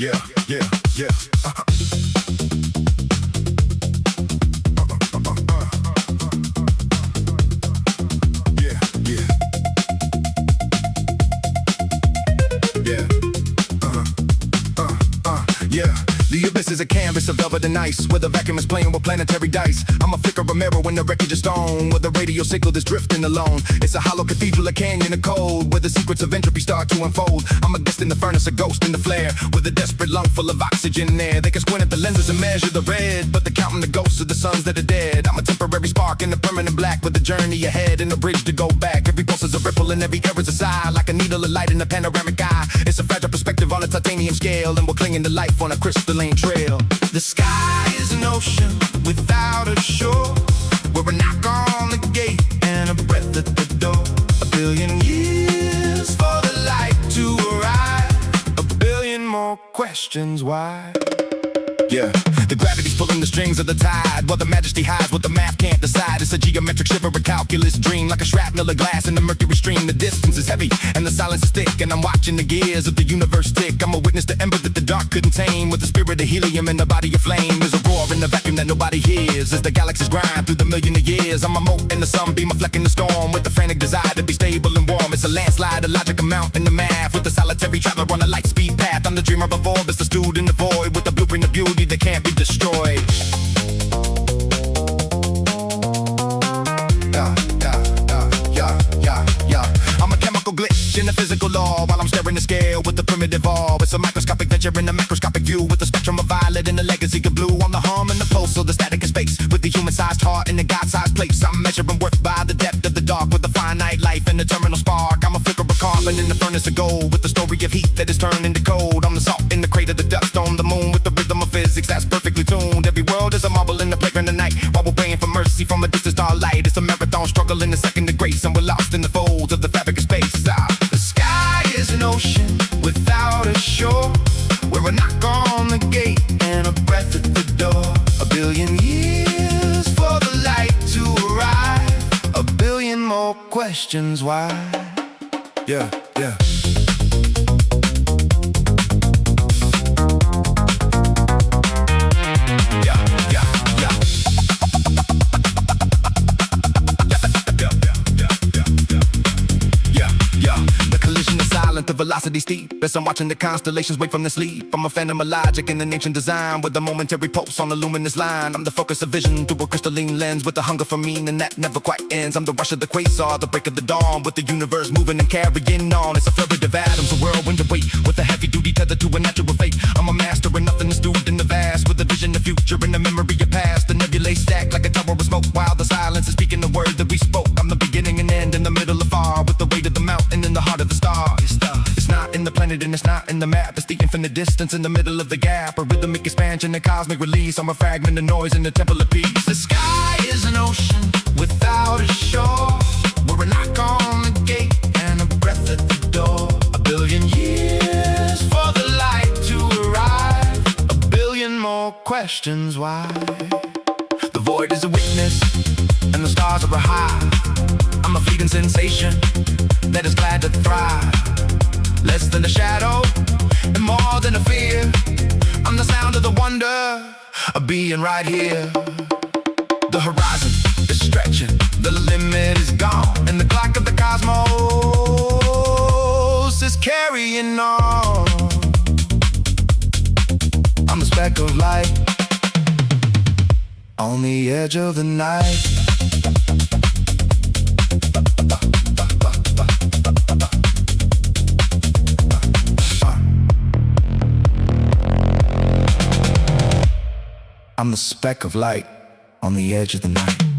yeah, yeah, yeah. Yeah, yeah. Yeah. Yeah. The abyss is a canvas of velvet and ice, where the vacuum is playing with planetary dice. I'm a flicker of mirror when the wreckage is stone, where the radio signal is drifting alone. It's a hollow cathedral, a canyon of cold, where the secrets of entropy start to unfold. I'm a guest in the furnace, a ghost in the flare, with a desperate lung full of oxygen in there. They can squint at the lenses and measure the red, but they're counting the ghosts of the suns that are dead. I'm a temporary spark in the permanent black, with a journey ahead and a bridge to go back. Every pulse is a ripple and every error's a sigh, like a needle of light in a panoramic eye. It's a fragile perspective on a titanium scale, and we're clinging to life on a crystalline trail. The sky is an ocean without a shore, where a knock on the gate and a breath at the door. A billion years for the light to arrive, a billion more questions why. Yeah, the gravity's pulling the strings of the tide, while the majesty hides what the math can't decide. It's a geometric shiver, a calculus dream, like a shrapnel of glass in the mercury stream. The distance is heavy and the silence is thick, and I'm watching the gears of the universe tick. I'm a witness to ember that the dark couldn't tame, with the spirit of helium and the body of flame. There's a roar in the vacuum that nobody hears, as the galaxies grind through the million of years. I'm a mote in the sunbeam, a fleck in the storm, with the frantic desire to be stable and warm. It's a landslide, a logic, a mountain, the math, with the solitary traveler on a light speed path. I'm the dreamer of Orbis, the student in the void, with the blueprint of beauty that can't be destroyed. I'm a chemical glitch in the physical law, while I'm staring the scale with the primitive awe. It's a microscopic venture in a macroscopic view, with the spectrum of violet and the legacy of blue. On the hum and the pulse of the static in space, with the human-sized heart in the God-sized place. I'm measuring worth by the depth of the dark, with the finite life and the terminal spark. I'm a flicker of carbon in the furnace of gold, with the story of heat that is turned into cold. I'm the salt in the crater, the dust on the moon, with the rhythm of physics that's perfectly tuned. Every world is a marble in the playground of night, while we're praying for mercy from a distant starlight. It's a marathon struggle in the second of grace, and we're lost in the folds of the fabric of space. The sky is an ocean without a shore, where a knock on the gate and a breath at the door. A billion years for the light to arrive, a billion more questions why. Yeah, yeah. The velocity steep as I'm watching the constellations wake from their sleep. I'm a phantom of logic in an ancient design, with a momentary pulse on a luminous line. I'm the focus of vision through a crystalline lens, with the hunger for meaning that never quite ends. I'm the rush of the quasar, the break of the dawn, with the universe moving and carrying on. It's a flurry of atoms, a whirlwind of weight, with a heavy duty tethered to a natural fate. I'm a master and nothing is stewed in the vast, with a vision of future and a memory of past. The nebulae stack like a tower of smoke, while the silence is speaking the word that we spoke. I'm the beginning and end in the middle of far, with the weight of the mountain in the heart of the star. It's not in the planet and it's not in the map, it's the infinite distance in the middle of the gap. A rhythmic expansion, a cosmic release. I'm a fragment of noise in the temple of peace. The sky is an ocean without a shore, where a knock on the gate and a breath at the door. A billion years for the light to arrive, a billion more questions why. The void is a witness and the stars are a high. I'm a fleeting sensation that is glad to thrive, less than a shadow and more than a fear. I'm the sound of the wonder of being right here. The horizon is stretching, the limit is gone, and the clock of the cosmos is carrying on. I'm the speck of light on the edge of the night. I'm the speck of light on the edge of the night.